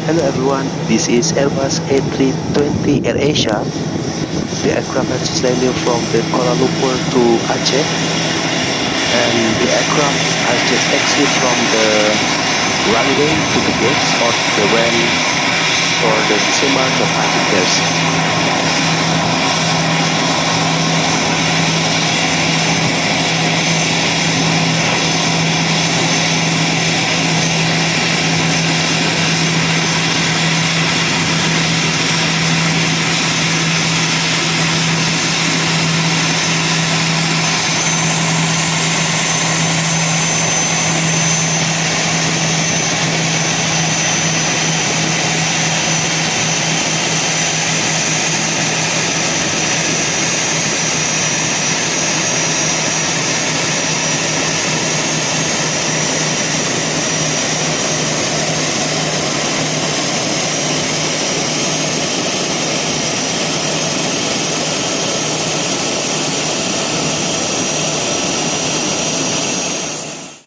Hello everyone, this is Airbus A320 AirAsia. The aircraft has landing from the Kuala Lumpur to Aceh, and the aircraft has just exited from the runway to the gates of the ramp for the disembark of Aceh Pairs.